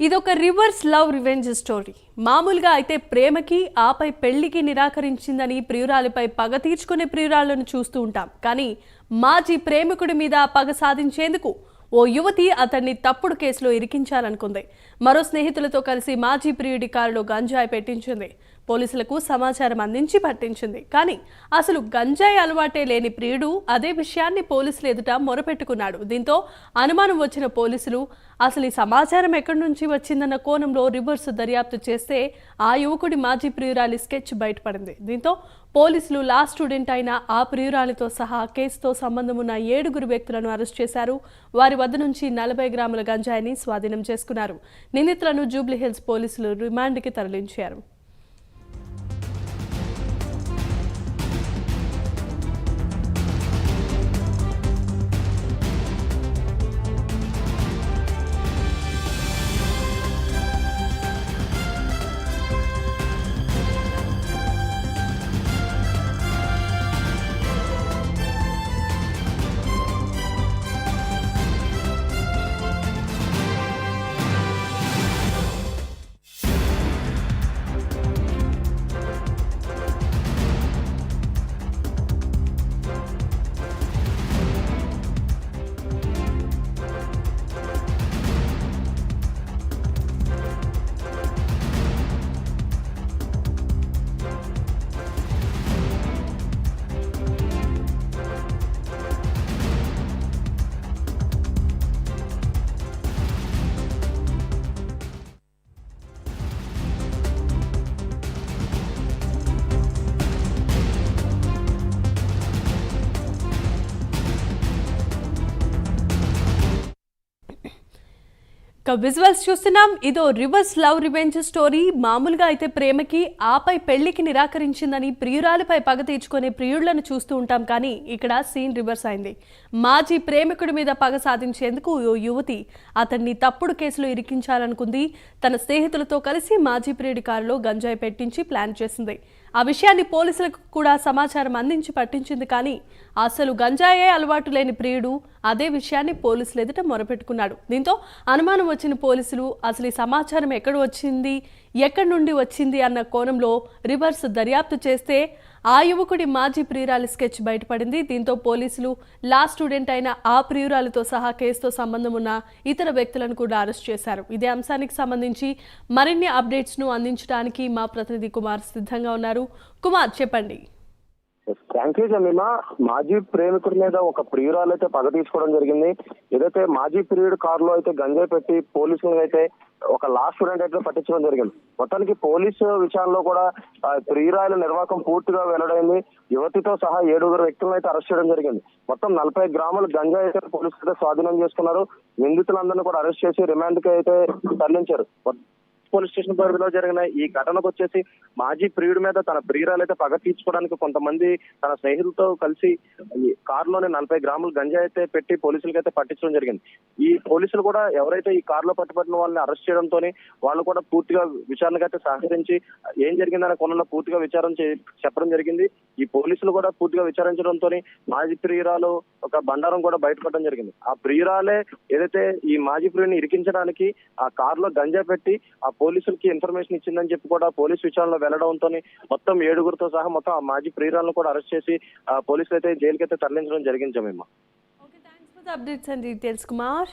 ఇదొక reverse love revenge story. మామూలుగా అయితే ప్రేమకి ఆపై పెళ్లికి నిరాకరించిందని ప్రియురాలిపై పగ తీర్చుకునే ప్రియురాళ్లను చూస్తూ ఉంటాం. కానీ మాజీ ప్రేమికుడి మీద పగ సాధించేందుకు ఓ యువతి అతన్ని తప్పుడు కేసులో ఇరికించాలనుకుంది. మరో స్నేహితులతో కలిసి మాజీ ప్రియుడి కారులో గంజాయి పెట్టించింది. పోలీసులకు సమాచారం అందించి పట్టించింది. కానీ అసలు గంజాయి అలవాటే లేని ప్రియుడు అదే విషయాన్ని పోలీసులు ఎదుట మొరపెట్టుకున్నాడు. దీంతో అనుమానం వచ్చిన పోలీసులు అసలు ఈ సమాచారం ఎక్కడి నుంచి వచ్చిందన్న కోణంలో రివర్స్ దర్యాప్తు చేస్తే ఆ యువకుడి మాజీ ప్రియురాలి స్కెచ్ బయటపడింది. దీంతో పోలీసులు లా స్టూడెంట్ అయిన ఆ ప్రియురాలితో సహా కేసుతో సంబంధం ఉన్న 7 వ్యక్తులను అరెస్ట్ చేశారు. వారి వద్ద నుంచి 40 గ్రాముల గంజాయిని స్వాధీనం చేసుకున్నారు. నిందితులను జూబ్లీహిల్స్ పోలీసులు రిమాండ్కి తరలించారు. విజువల్స్ చూస్తున్నాం. ఇదో రివర్స్ లవ్ రివెంజ్ స్టోరీ. మామూలుగా అయితే ప్రేమకి ఆపై పెళ్లికి నిరాకరించిందని ప్రియురాలిపై పగ తీర్చుకునే ప్రియుళ్లను చూస్తూ ఉంటాం. కానీ ఇక్కడ సీన్ రివర్స్ అయింది. మాజీ ప్రేమికుడి మీద పగ సాధించేందుకు ఓ యువతి అతన్ని తప్పుడు కేసులో ఇరికించాలనుకుంది. తన స్నేహితులతో కలిసి మాజీ ప్రియుడి కారులో గంజాయి పెట్టించి ప్లాన్ చేసింది. ఆ విషయాన్ని పోలీసులకు కూడా సమాచారం అందించి పట్టించింది. కానీ అసలు గంజాయే అలవాటు లేని ప్రియుడు అదే విషయాన్ని పోలీసులు ఎదుట మొరపెట్టుకున్నాడు. దీంతో అనుమానం వచ్చిన పోలీసులు అసలు ఈ సమాచారం ఎక్కడి నుండి వచ్చింది అన్న కోణంలో రివర్స్ దర్యాప్తు చేస్తే ఆ యువకుడి మాజీ ప్రియురాలి స్కెచ్ బయటపడింది. దీంతో పోలీసులు లా స్టూడెంట్ అయిన ఆ ప్రియురాలితో సహా కేసుతో సంబంధం ఉన్న ఇతర వ్యక్తులను కూడా అరెస్ట్ చేశారు. ఇదే అంశానికి సంబంధించి మరిన్ని అప్డేట్స్ను అందించడానికి మా ప్రతినిధి కుమార్ సిద్ధంగా ఉన్నారు. కుమార్, చెప్పండి. Thank you Jemimah. మాజీ ప్రేమికుడి మీద ఒక ప్రియురాలు అయితే పగ తీసుకోవడం జరిగింది. ఏదైతే మాజీ ప్రియుడు కారులో అయితే గంజాయి పెట్టి పోలీసులను అయితే ఒక లా స్టూడెంట్ అయితే పట్టించడం జరిగింది. మొత్తానికి పోలీసు విషయాల్లో కూడా ప్రియురాల నిర్వాహకం పూర్తిగా వెల్లడైంది. యువతితో సహా 7 వ్యక్తులను అయితే అరెస్ట్ చేయడం జరిగింది. మొత్తం 40 గ్రాముల గంజాయి అయితే పోలీసులు అయితే స్వాధీనం చేసుకున్నారు. నిందితులందరినీ కూడా అరెస్ట్ చేసి రిమాండ్ కి అయితే తరలించారు. పోలీస్ స్టేషన్ పరిధిలో జరిగిన ఈ ఘటనకు వచ్చేసి మాజీ ప్రియుడి మీద తన ప్రియురాలైతే పగ తీర్చుకోవడానికి కొంతమంది తన స్నేహితులతో కలిసి కారులోనే 40 గ్రాముల గంజాయి అయితే పెట్టి పోలీసులకి అయితే పట్టించడం జరిగింది. ఈ పోలీసులు కూడా ఎవరైతే ఈ కారులో పట్టుబడిన వాళ్ళని అరెస్ట్ చేయడంతో వాళ్ళు కూడా పూర్తిగా విచారణకు అయితే సహకరించి ఏం జరిగిందనే కోణంలో పూర్తిగా విచారణ చెప్పడం జరిగింది. ఈ పోలీసులు కూడా పూర్తిగా విచారించడంతో మాజీ ప్రియురాలు ఒక బండారం కూడా బయటపడడం జరిగింది. ఆ ప్రియురాలే ఏదైతే ఈ మాజీ ప్రియుని ఇరికించడానికి ఆ కారులో గంజాయి పెట్టి ఆ పోలీసులకి ఇన్ఫర్మేషన్ ఇచ్చిందని చెప్పి కూడా పోలీసు విచారణలో వెళ్లడంతో మొత్తం 7 సహా మొత్తం ఆ మాజీ ప్రియురాలను కూడా అరెస్ట్ చేసి పోలీసులు అయితే జైలుకి అయితే తరలించడం జరిగింది. Okay, thanks for the updates and details Kumar.